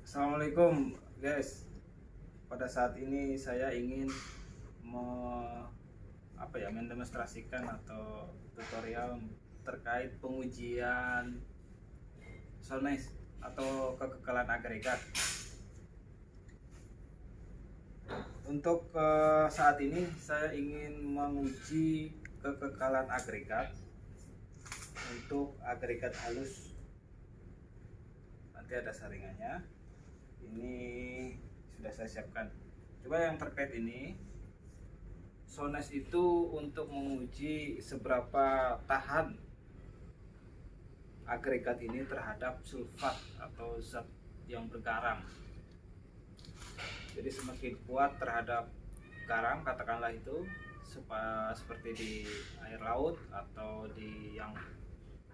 Assalamualaikum guys. Pada saat ini saya ingin mendemonstrasikan atau tutorial terkait pengujian soundness atau kekekalan agregat. Untuk saat ini saya ingin menguji kekekalan agregat untuk agregat halus. Nanti ada saringannya. Ini sudah saya siapkan. Coba yang terkait ini, soundness itu untuk menguji seberapa tahan agregat ini terhadap sulfat atau zat yang bergaram. Jadi semakin kuat terhadap garam, katakanlah itu seperti di air laut atau di yang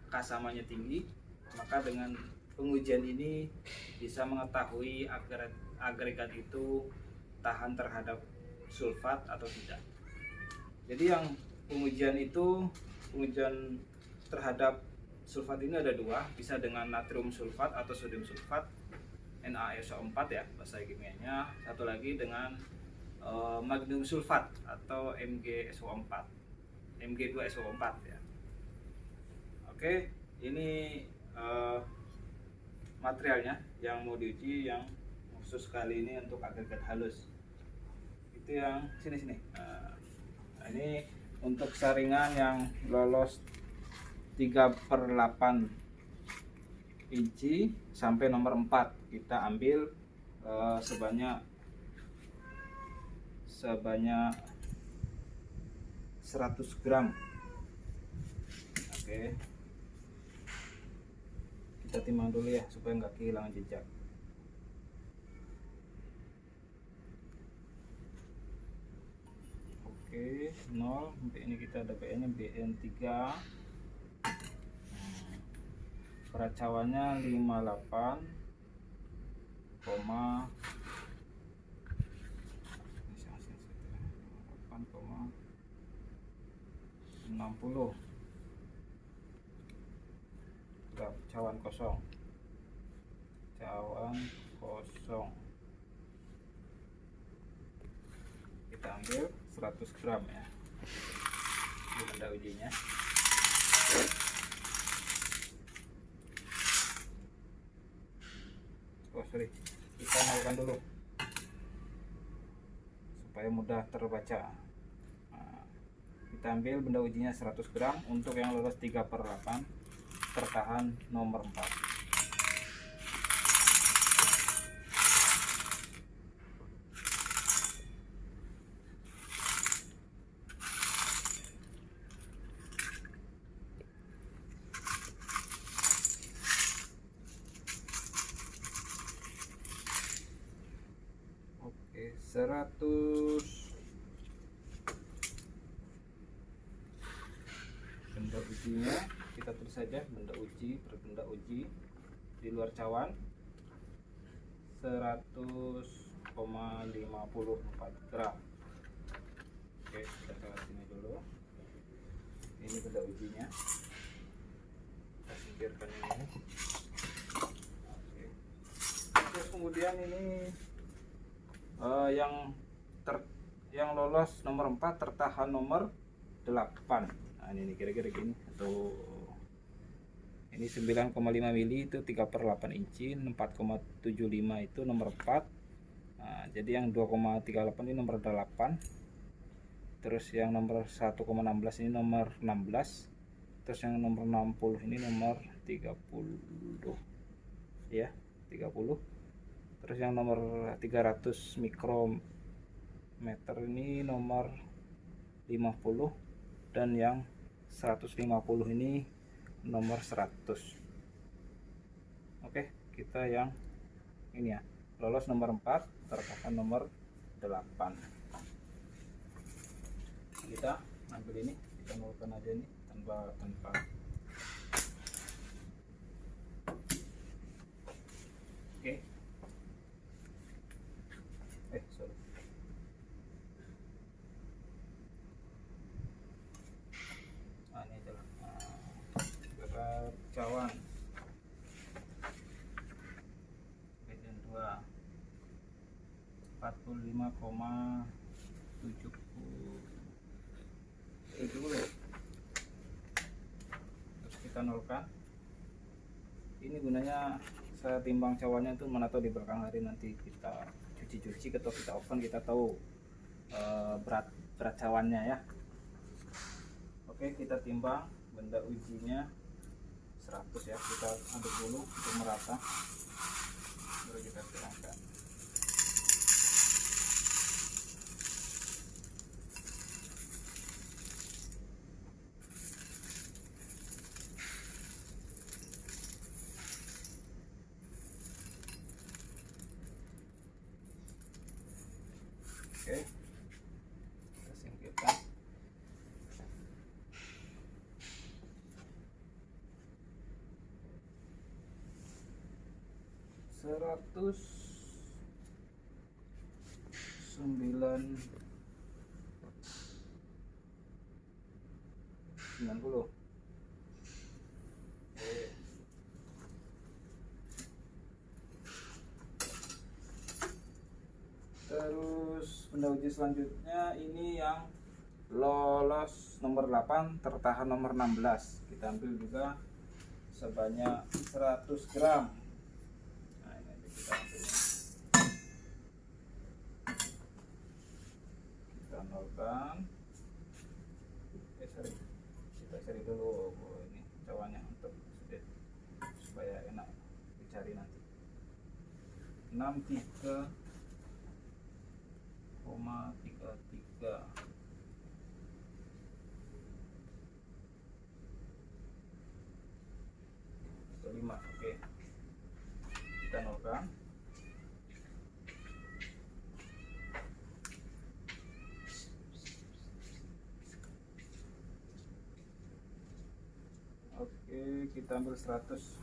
kasamanya tinggi, maka dengan pengujian ini bisa mengetahui agregat itu tahan terhadap sulfat atau tidak. Jadi yang pengujian terhadap sulfat ini ada dua, bisa dengan natrium sulfat atau sodium sulfat NaSO4 ya bahasa kimianya, satu lagi dengan magnesium sulfat atau MgSO4 Mg2SO4 ya. Oke, ini materialnya yang mau diuji, yang khusus kali ini untuk agregat halus. Itu yang sini. Nah, ini untuk saringan yang lolos 3/8 inci sampai nomor 4 kita ambil sebanyak 100 gram. Oke, kita timbang dulu ya supaya nggak kehilangan jejak. Oke, 0 sampai ini kita ada BN nya BN3. Peracauannya 58, 60 cawan kosong, kita ambil 100 gram ya. Ini benda ujinya. Kita nolkan dulu supaya mudah terbaca. Nah, kita ambil benda ujinya 100 gram untuk yang lolos 3/8 tertahan nomor 4. Oke, 100 benda ujinya kita tulis saja benda uji per benda uji di luar cawan 100,54 gram. Oke, kita taruh sini dulu. Ini benda ujinya, kita singkirkan ini. Oke. Terus kemudian ini yang lolos nomor 4 tertahan nomor 8. Nah, ini kira-kira gini, atau ini 9,5 mili itu 3/8 inci, 4,75 itu nomor 4. Nah, jadi yang 2,38 ini nomor 8. Terus yang nomor 1,16 ini nomor 16. Terus yang nomor 60 ini nomor 30 ya, 30. Terus yang nomor 300 mikrometer ini nomor 50, dan yang 150 ini nomor 100. Oke, kita yang ini ya, lolos nomor 4 tertahan nomor 8. Kita ambil ini, kita nolkan aja nih tanpa oke. Sorry. Ini adalah berat cawan BN2. 45,70. Terus kita nolkan. Ini gunanya saya timbang cawannya tuh mana tahu di belakang hari nanti kita cuci atau kita oven, kita tahu berat cawannya ya. Oke, kita timbang benda ujinya 100 ya, kita aduk dulu untuk merata, baru kita siramkan. Oke, kita singkirkan. Seratus 90. Terus benda uji selanjutnya ini yang lolos nomor 8, tertahan nomor 16. Kita ambil juga sebanyak 100 gram. Nah, ini kita ambil. Kita nolkan. Kita cari dulu ini cawannya untuk supaya enak dicari nanti. 63,33 atau 5. Oke, kita nolkan. Oke, kita ambil 100.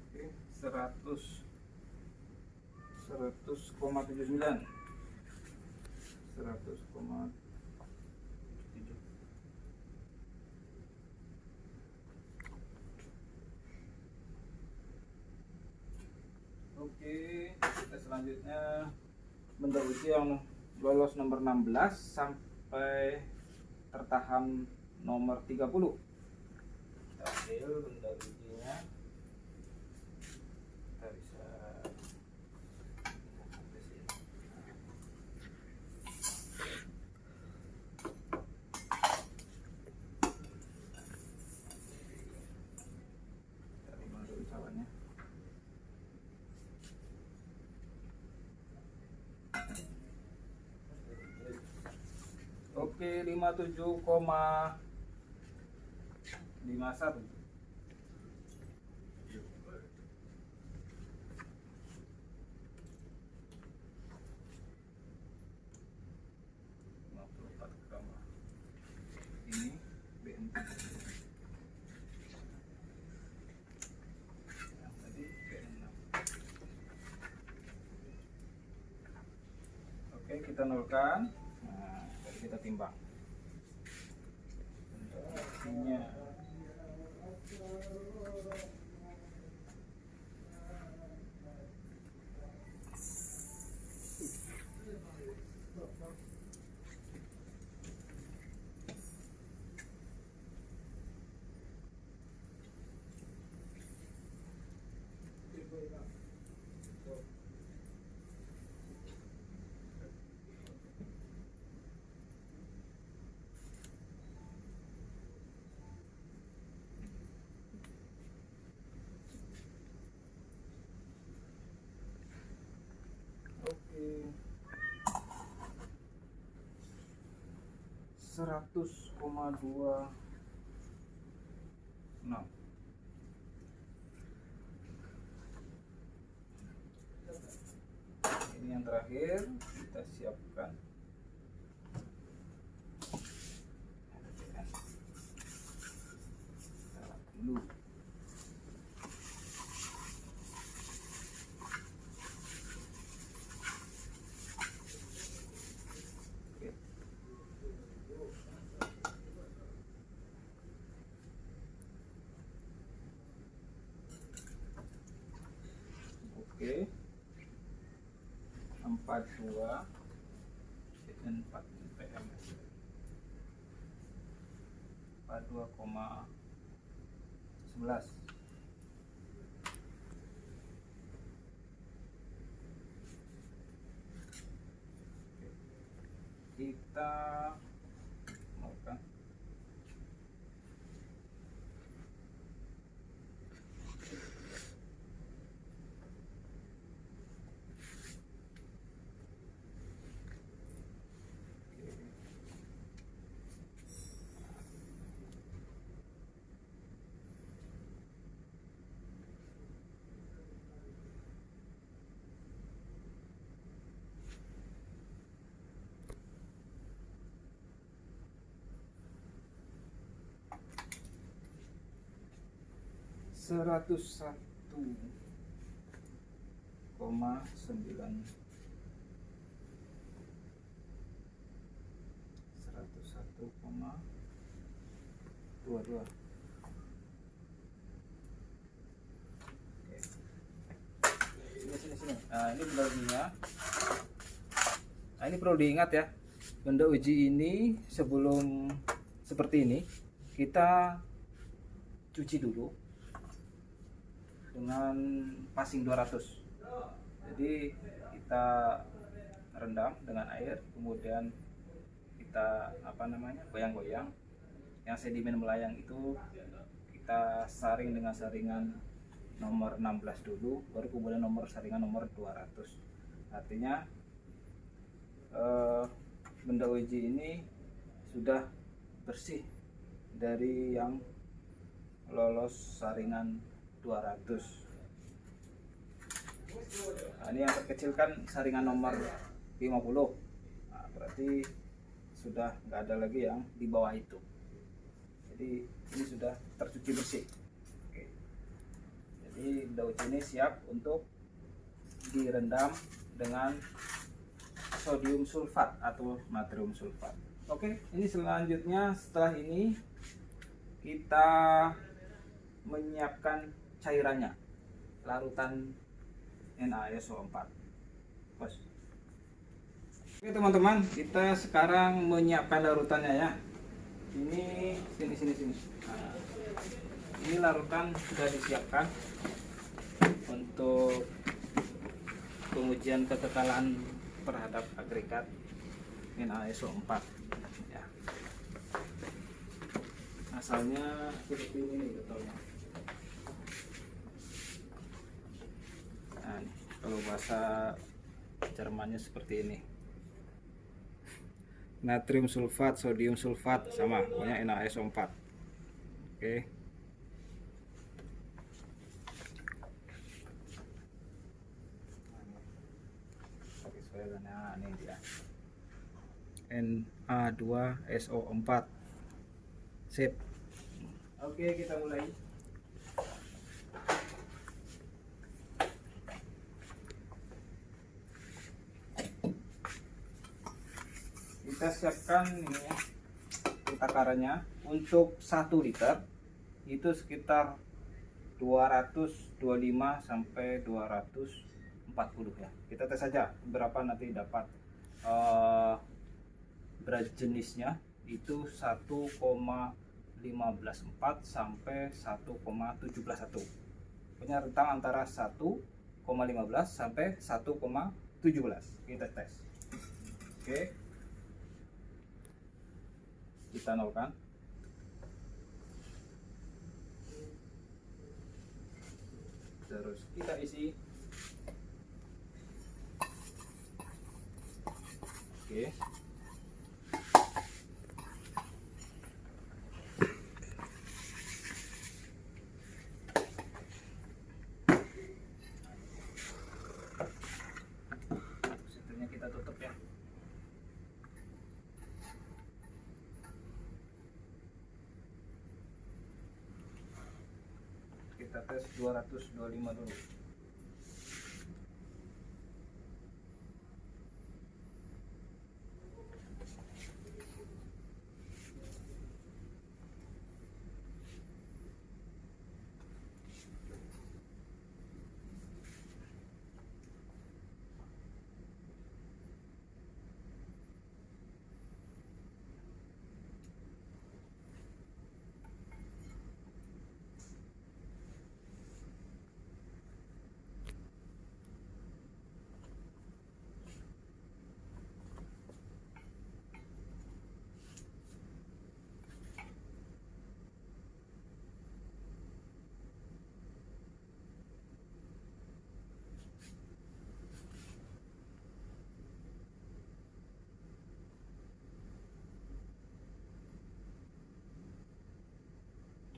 Oke, 100,79. 100,77. Oke, kita selanjutnya benda uji yang lolos nomor 16 sampai tertahan nomor 30. Kita ambil benda ujinya. Kita bisa cawannya. Oke, 57,51. Ini BNT. Yang tadi BN6. Oke, kita nolkan. Nah, jadi kita timbang. Hasilnya oke, 100,26. Ini yang terakhir, kita siapkan. Kita dulu. 42 dan 4 pm 42,11. Kita melakukan seratus satu koma 101,22. Sini. Nah, ini benda ujinya. Nah, ini perlu diingat ya, benda uji ini sebelum seperti ini kita cuci dulu dengan passing 200. Jadi kita rendam dengan air, kemudian kita goyang-goyang. Yang sedimen melayang itu kita saring dengan saringan nomor 16 dulu, baru kemudian saringan nomor 200. Artinya benda uji ini sudah bersih dari yang lolos saringan 200. Nah, ini yang terkecil kan saringan nomor 50. Nah, berarti sudah nggak ada lagi yang di bawah itu. Jadi ini sudah tercuci bersih. Oke. Jadi benda uji ini siap untuk direndam dengan sodium sulfat atau natrium sulfat. Oke, ini selanjutnya setelah ini kita menyiapkan cairannya, larutan NaSO4. Bos. Oke teman-teman, kita sekarang menyiapkan larutannya ya. Ini sini. Nah, ini larutan sudah disiapkan untuk pengujian kekekalan terhadap agregat NaSO4 ya. Asalnya seperti ini betulnya. Nah, kalau bahasa Jermannya seperti ini. Natrium sulfat, sodium sulfat sama, pokoknya NaSO4. Oke. Nah, ini dia. Na2SO4. Sip. Oke, kita mulai. Kita siapkan ini ya, takarannya untuk 1 liter itu sekitar 225 sampai 240 ya. Kita tes saja berapa nanti dapat berat jenisnya itu 1,154 sampai 1,171. Punya rentang antara 1,15 sampai 1,17. Kita tes. Oke. Kita nolkan. Terus kita isi. Oke. Situnya kita tutup ya. Kita tes 225 dulu.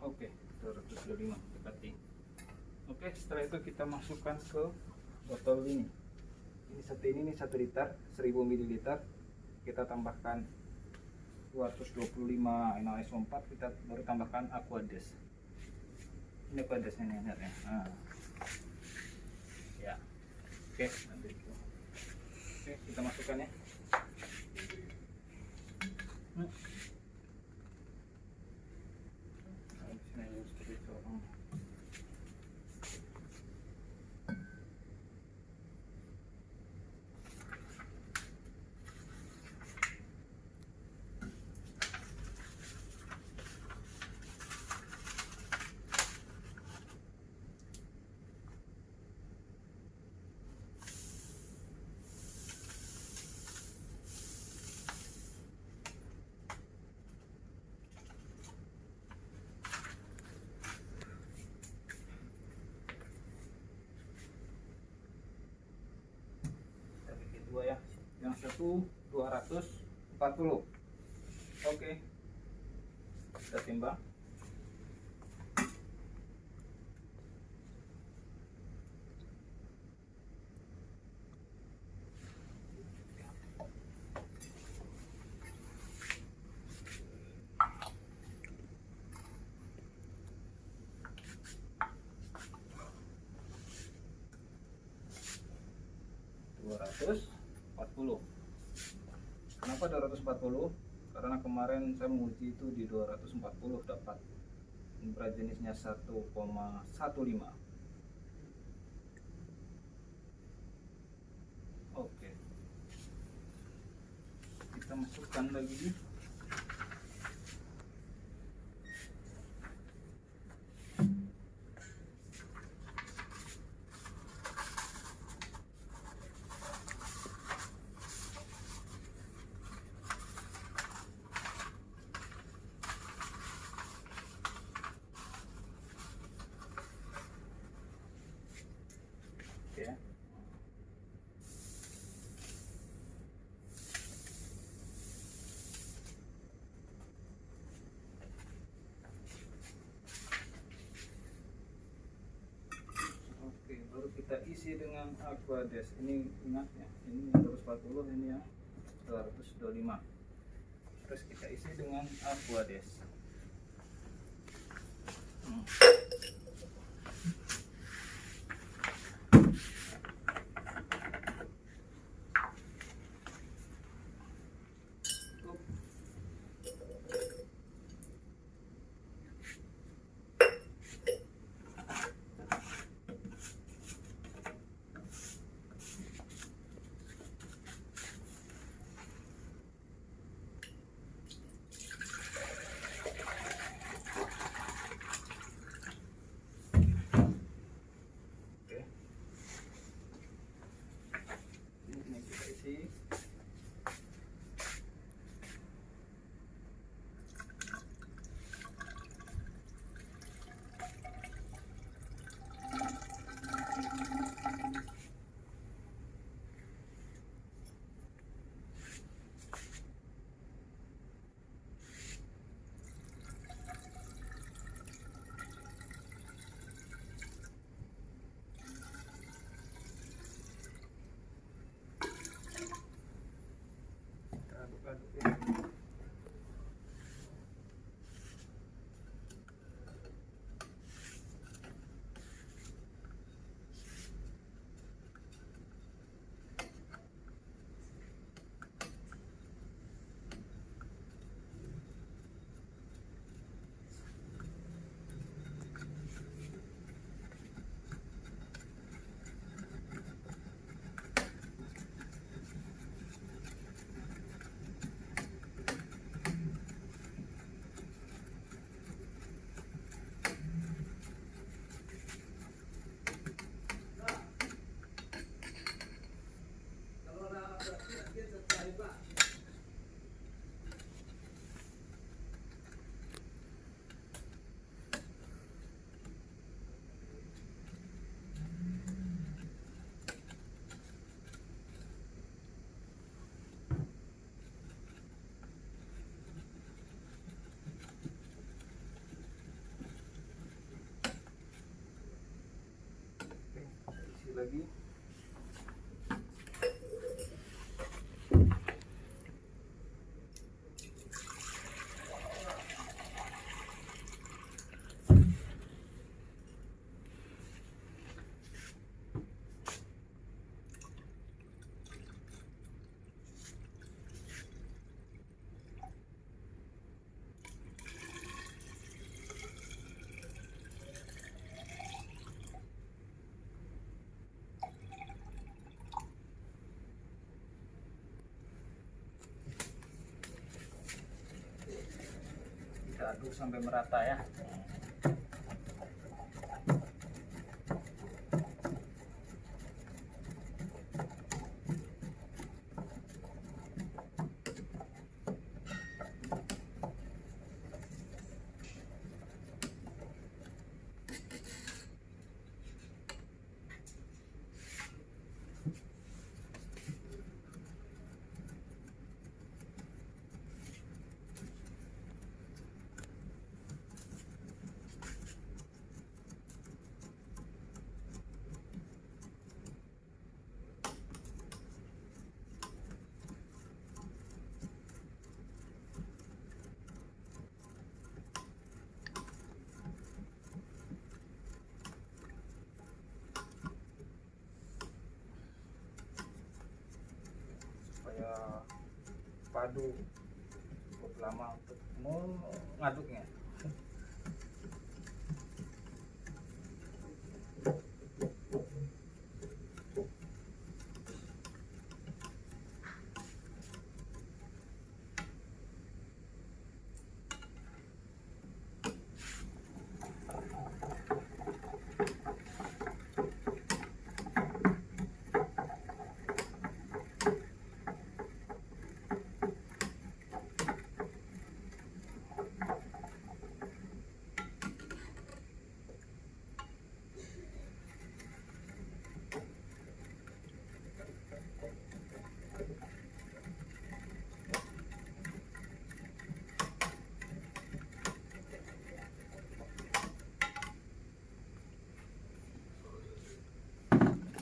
Oke, 225 dekati. Oke, setelah itu kita masukkan ke botol ini. Ini 1 liter, 1000 ml. Kita tambahkan 225 NaSO4, kita baru tambahkan Aquades. Ini Aquadesnya nih, lihat ya. Nah. Ya. Oke, nanti itu. Oke, kita masukkan ya. Dua ya, yang satu 240. Oke, kita timbang. Kenapa 240? Karena kemarin saya menguji itu di 240 dapat berat jenisnya 1,15. Oke, kita masukkan lagi. Oke. Oke, baru kita isi dengan Aquades. Ini ingat ya, ini 240, ini yang 225. Terus kita isi dengan Aquades. lagi. Kita aduk sampai merata ya. Supaya padu cukup lama untuk mengaduknya.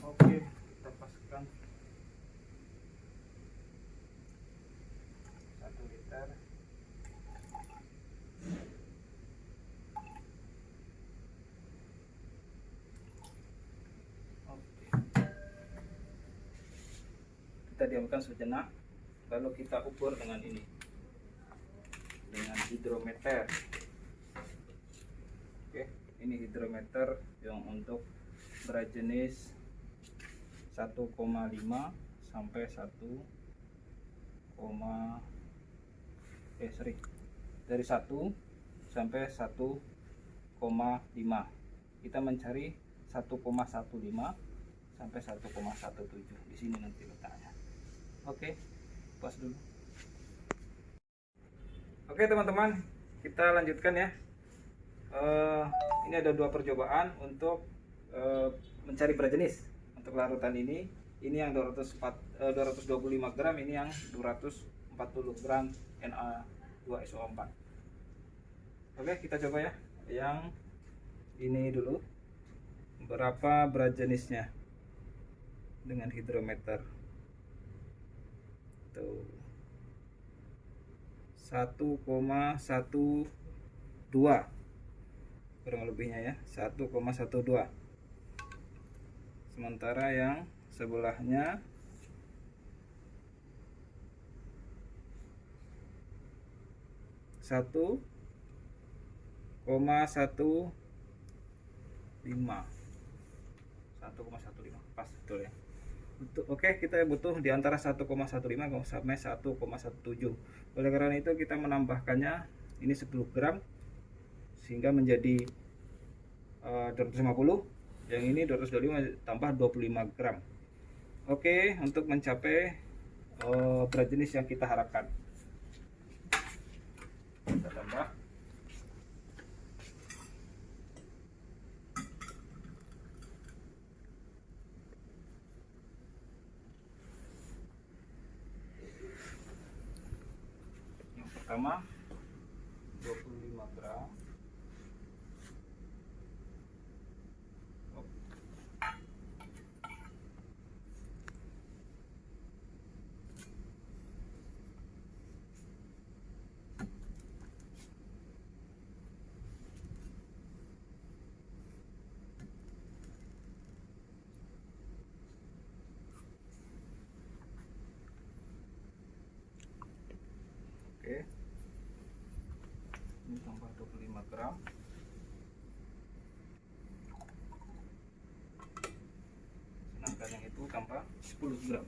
Oke, kita paskan 1 liter. Oke. Kita diamkan sejenak, lalu kita ukur dengan ini, dengan hidrometer. Oke, ini hidrometer yang untuk berat jenis 1,5 sampai 1, dari 1 sampai 1,5. Kita mencari 1,15 sampai 1,17. Di sini nanti letaknya. Oke, pas dulu. Oke teman-teman, kita lanjutkan ya. Ini ada 2 percobaan untuk mencari berat jenis untuk larutan ini. Ini yang 225 gram, ini yang 240 gram Na2SO4. Oke, kita coba ya. Yang ini dulu, berapa berat jenisnya dengan hidrometer. Tuh, 1,12 kurang lebihnya ya, 1,12. Sementara yang sebelahnya 1,15. 1,15 pas betul ya. Oke, kita butuh di antara 1,15 sampai 1,17. Oleh karena itu kita menambahkannya ini 10 gram sehingga menjadi 250. Yang ini 225 tambah 25 gram. Oke, untuk mencapai berat jenis yang kita harapkan. Kita tambah. Yang pertama 25 gram. gram. Sedangkan yang itu tambah 10 gram.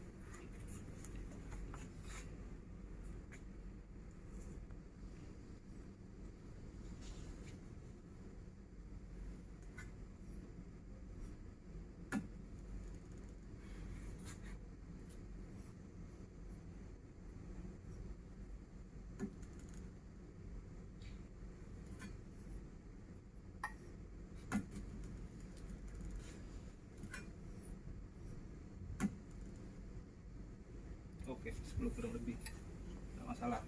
Oke, 10 gram lebih, tidak masalah.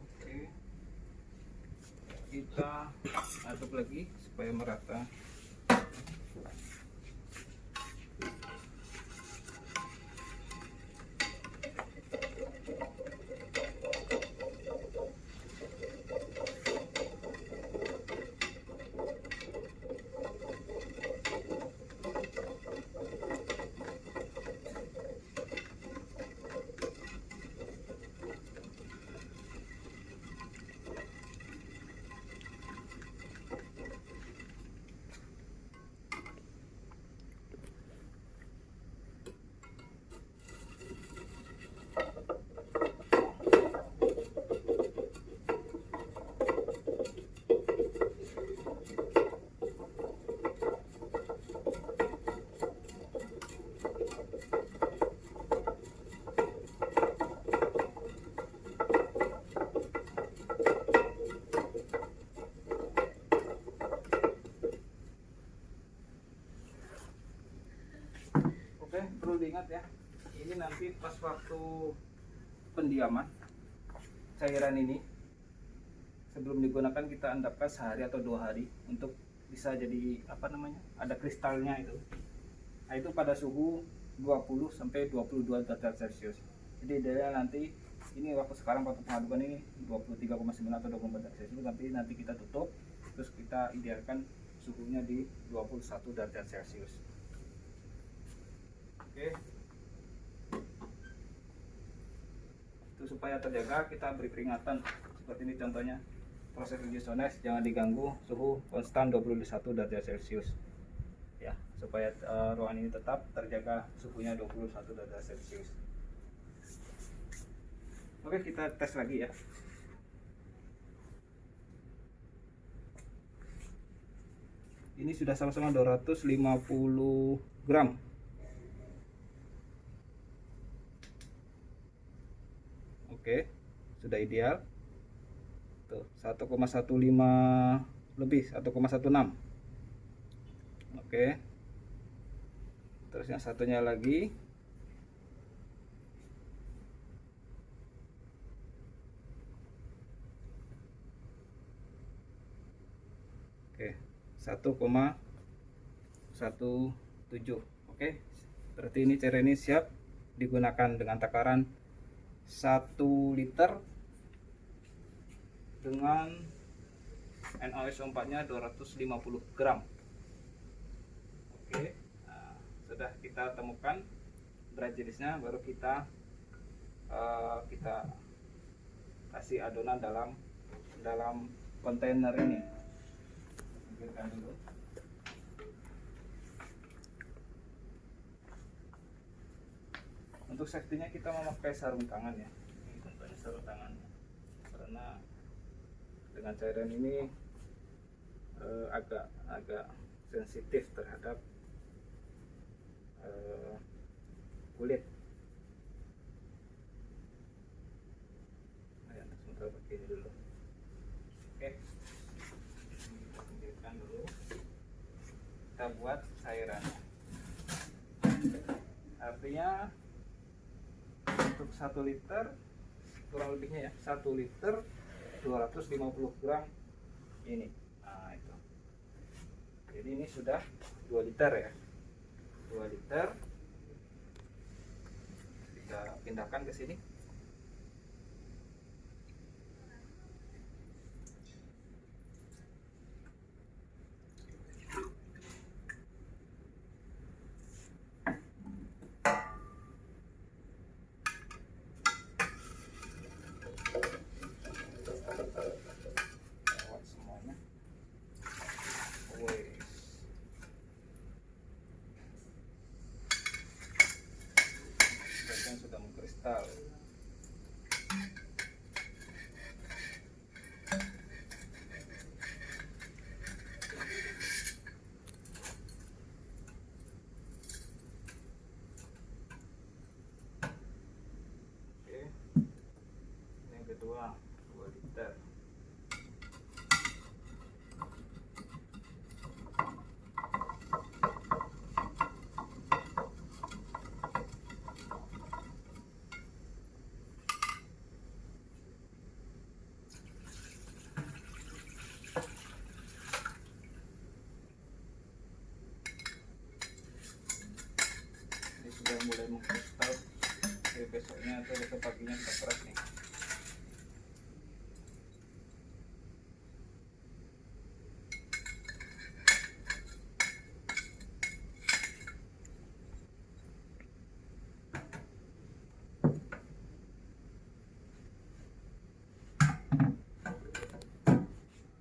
Oke, kita aduk lagi supaya merata. Oke, perlu diingat ya, ini nanti pas waktu pendiaman cairan ini sebelum digunakan kita endapkan sehari atau 2 hari untuk bisa jadi apa namanya, ada kristalnya itu. Nah, itu pada suhu 20 sampai 22 derajat Celcius. Jadi idealnya nanti ini waktu sekarang waktu pengadukan ini 23,9 atau 24 derajat Celcius, tapi nanti kita tutup terus kita idealkan suhunya di 21 derajat Celcius. Oke, itu supaya terjaga kita beri peringatan seperti ini contohnya, proses uji sones jangan diganggu, suhu konstan 21 derajat Celcius ya, supaya ruangan ini tetap terjaga suhunya 21 derajat Celcius. Oke, kita tes lagi ya. Ini sudah sama-sama 250 gram. Oke, sudah ideal. Tuh, 1,15 lebih, 1,16. Oke. Terus yang satunya lagi. Oke, 1,17. Oke. Berarti ini cairan ini siap digunakan dengan takaran 1 liter dengan NaOH4 nya 250 gram. Oke, nah, sudah kita temukan berat jenisnya, baru kita kasih adonan dalam kontainer ini. Ambilkan dulu. Untuk safety-nya kita memakai sarung tangan ya. Ini contohnya sarung tangan. Karena dengan cairan ini agak sensitif terhadap kulit. Nah, sebentar pakai ini dulu. Oke. Ambilkan dulu. Kita buat cairan. Artinya untuk 1 liter kurang lebihnya ya, 1 liter 250 gram ini. Nah, itu. Jadi ini sudah 2 liter ya. 2 liter. Kita pindahkan ke sini. liter. Ini sudah mulai mengkristal. Besoknya atau besok paginya kita peras nih.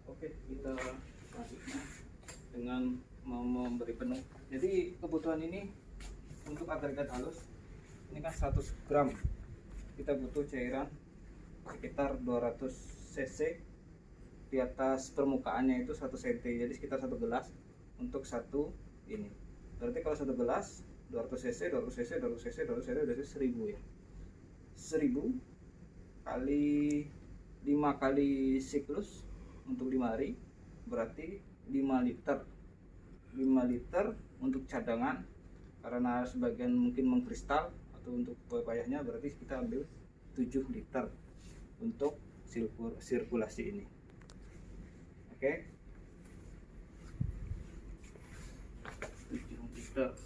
Oke, kita selanjutnya dengan memberi penuh. Jadi kebutuhan ini untuk agregat halus ini kan 100 gram, kita butuh cairan sekitar 200 cc di atas permukaannya itu 1 cm, jadi sekitar 1 gelas untuk satu ini. Berarti kalau 1 gelas 200 cc 200 cc 200 cc 200 cc udah 1000 ya. 1000 kali 5 kali siklus untuk 5 hari berarti 5 liter. 5 liter untuk cadangan, karena sebagian mungkin mengkristal atau untuk pepayahnya, berarti kita ambil 7 liter untuk sirkulasi ini. Oke, 7 liter.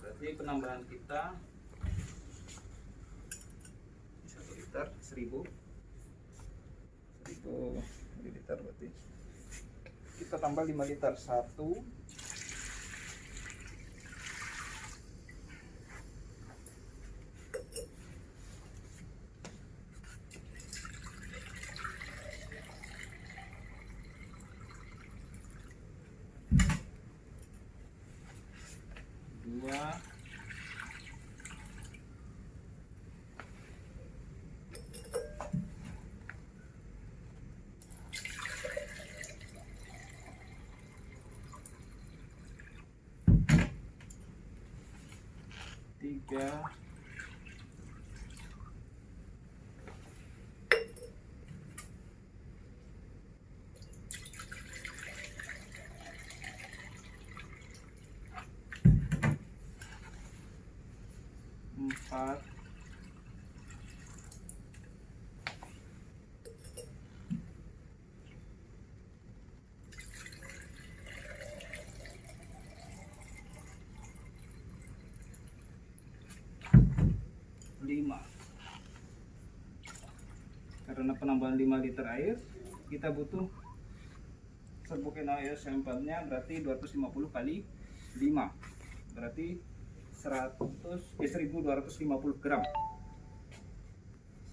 Berarti penambahan kita 1 liter 1000 liter, berarti kita tambah 5 liter 1 2 3 4 5. Karena penambahan 5 liter air, kita butuh serbuk air sampelnya berarti 250 kali 5, berarti 1250 gram.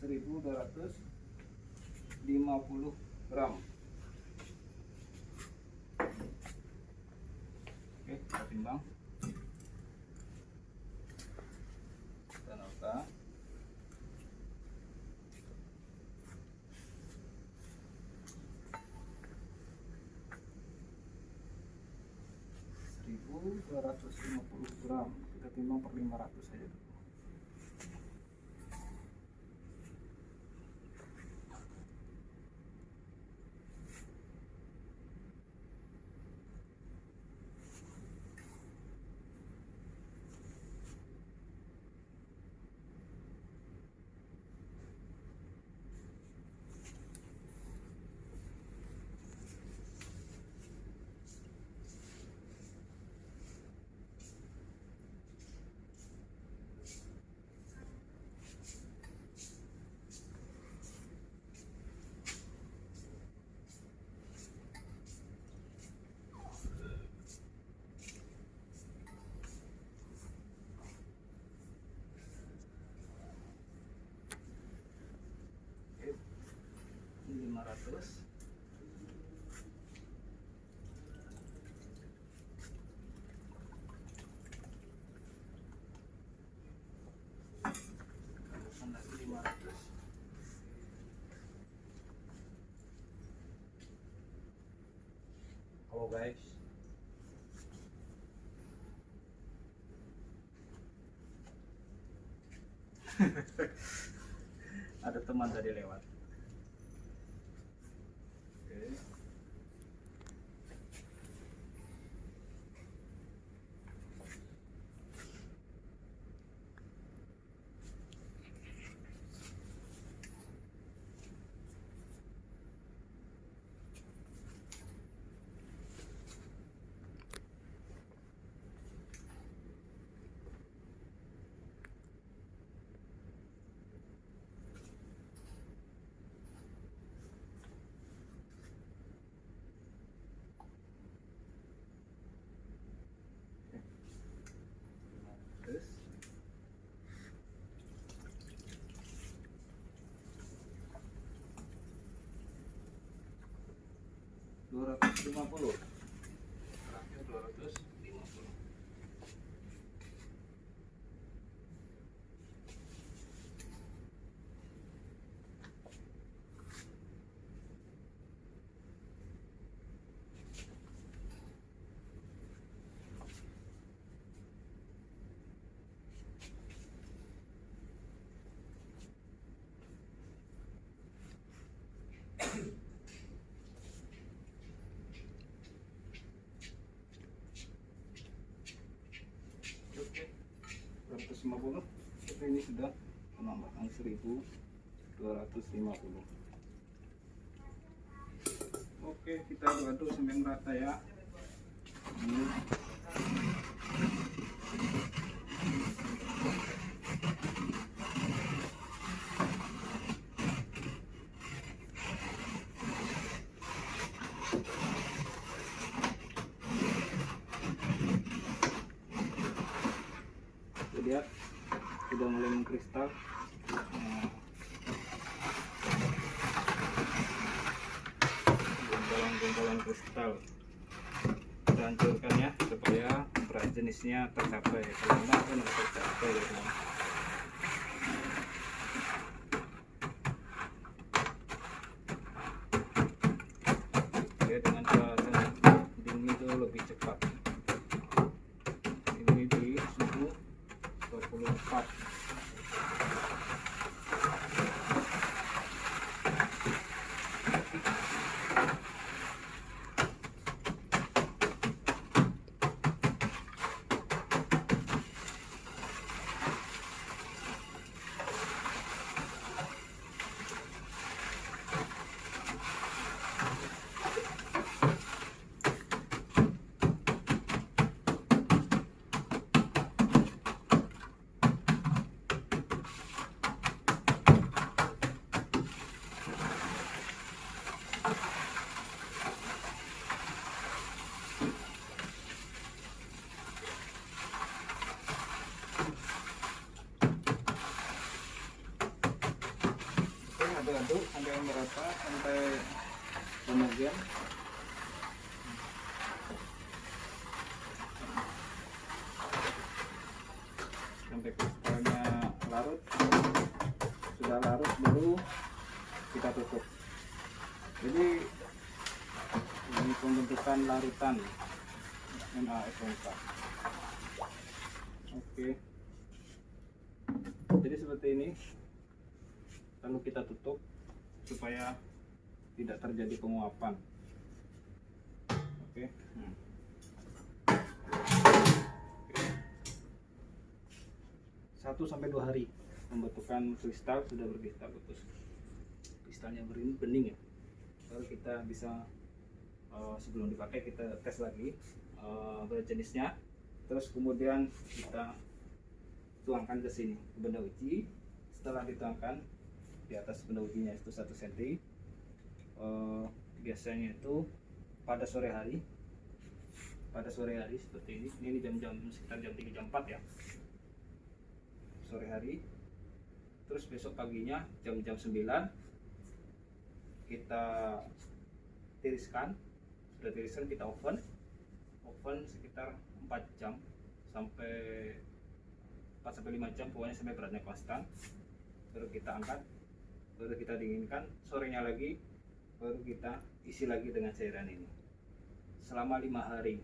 1250 gram. Oke, kita timbang. Kita nota. puluh gram, kita timbang per 500 saja. Ini 500. Tambahkan lagi 500. tahu guys. Ada teman tadi lewat. Oke. Terus 250. Terakhir 250. Oke, 250. Oke, ini sudah menambahkan 1250. Oke, kita aduk sampai merata ya. Ini. Lihat sudah mulai mengkristal. Gumpalan kristal kita hancurkan ya, supaya berat jenisnya tercapai. Kalau enggak kan nggak tercapai ya, teman. Oke, dengan cara dingin itu lebih cepat. Ini di suhu 24. Aduk sampai merata, sampai homogen. Sampai kristalnya larut. Sudah larut baru kita tutup. Jadi ini pembentukan larutan NaSO4. Oke, jadi seperti ini. Lalu kita tutup supaya tidak terjadi penguapan. Oke. 1-2 hari pembentukan kristal sudah berkristal bagus. Kristalnya bening ya. Baru kita bisa sebelum dipakai kita tes lagi berat jenisnya. Terus kemudian kita tuangkan ke sini ke benda uji. Setelah dituangkan di atas benda ujinya itu 1 cm. Biasanya itu pada sore hari seperti ini jam-jam sekitar jam 3 jam 4 ya, sore hari. Terus besok paginya jam-jam 9 kita tiriskan. Sudah tiriskan kita oven sekitar 4 jam sampai 4-5 jam, pokoknya sampai beratnya konstan. Baru kita angkat, baru kita dinginkan. Sorenya lagi baru kita isi lagi dengan cairan ini. selama 5 hari.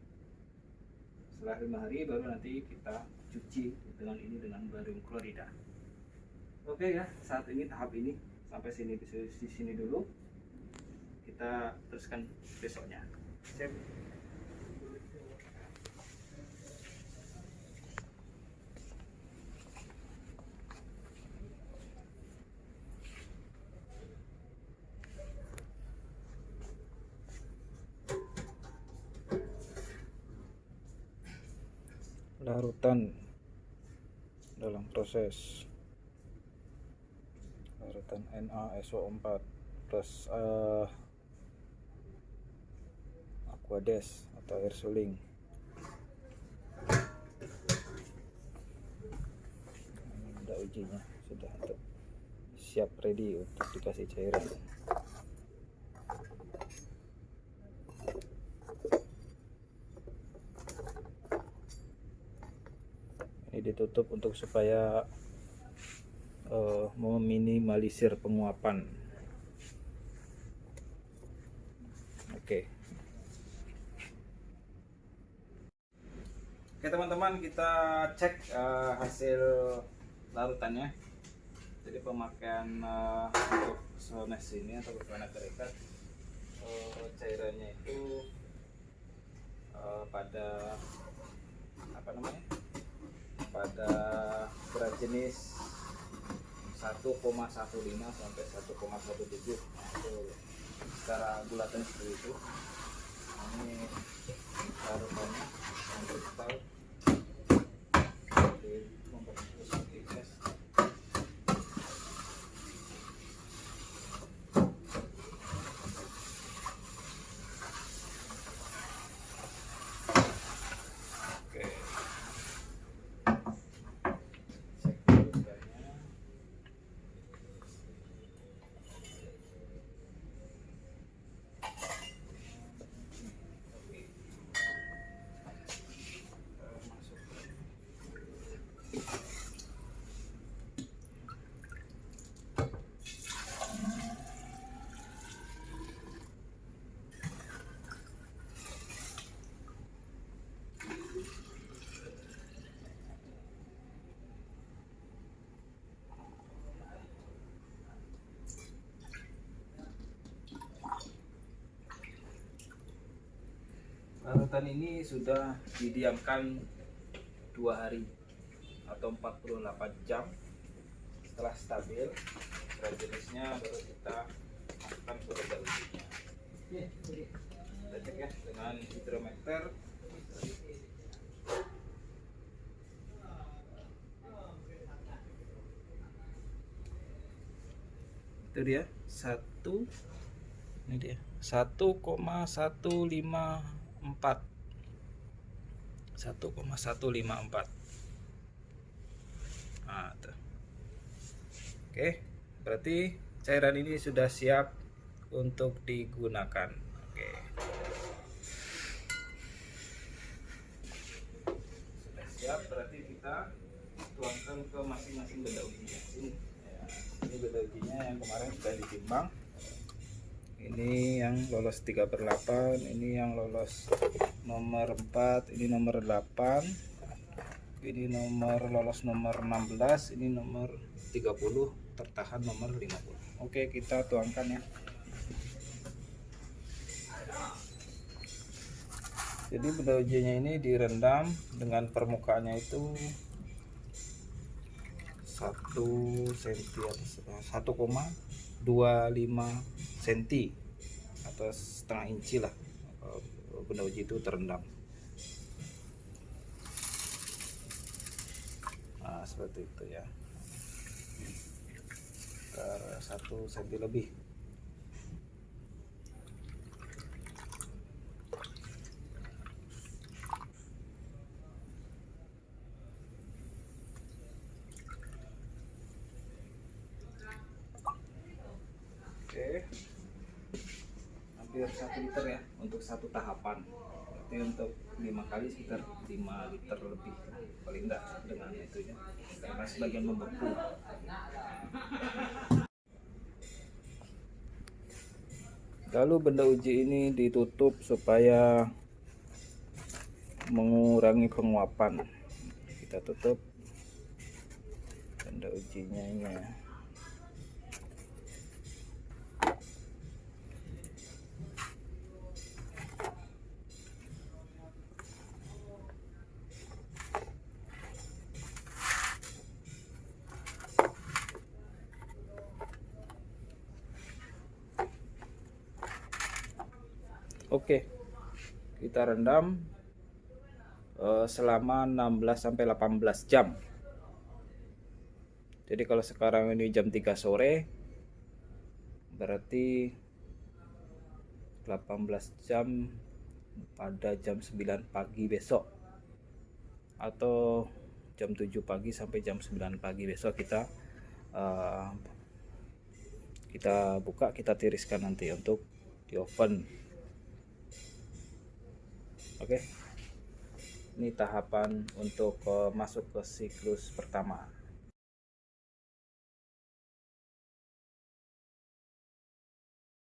Setelah 5 hari baru nanti kita cuci dengan ini, dengan barium klorida. Oke ya, saat ini tahap ini sampai sini, di sini dulu. Kita teruskan besoknya. Sip. Larutan dalam proses larutan NaSO4 plus Aquades atau air suling. Ini udah ujinya, sudah untuk siap ready untuk dikasih cairan. Ini ditutup untuk supaya meminimalisir penguapan. Oke teman-teman, kita cek hasil larutannya. Jadi pemakaian untuk sones ini atau berwarna terikat, cairannya itu pada pada berat jenis 1,15 sampai 1,17. Nah, itu secara bulatan seperti itu. Ini larutannya untuk tahu membungkus tes. Oke. Larutan ini sudah didiamkan 2 hari atau 48 jam. Setelah stabil berat jenisnya, baru kita masukkan ke benda ujinya. Kita cek ya dengan hidrometer. Itu dia 1, ini dia 1,154. Nah, tuh. Oke, berarti cairan ini sudah siap untuk digunakan. Oke, sudah siap, berarti kita tuangkan ke masing-masing benda ujinya. Ini benda ujinya yang kemarin sudah ditimbang. Ini yang lolos 3/8, ini yang lolos nomor 4, ini nomor 8, ini nomor lolos nomor 16, ini nomor 30, tertahan nomor 50. Oke, kita tuangkan ya. Jadi benda ujinya ini direndam dengan permukaannya itu 1 cm, 1,25 cm atau setengah inci lah benda uji itu terendam. Nah, seperti itu ya, 1 cm lebih. Oke, hampir 1 liter ya untuk satu tahapan. Berarti untuk 5 kali sekitar 5 liter lebih paling enggak dengan itu ya, karena sebagian membeku. Lalu benda uji ini ditutup supaya mengurangi penguapan. Kita tutup tanda ujinya ini. Oke, kita rendam selama 16-18 jam. Jadi kalau sekarang ini jam 3 sore, berarti 18 jam pada jam 9 pagi besok, atau jam 7 pagi sampai jam 9 pagi besok kita buka, kita tiriskan nanti untuk di oven. Oke, ini tahapan untuk masuk ke siklus pertama.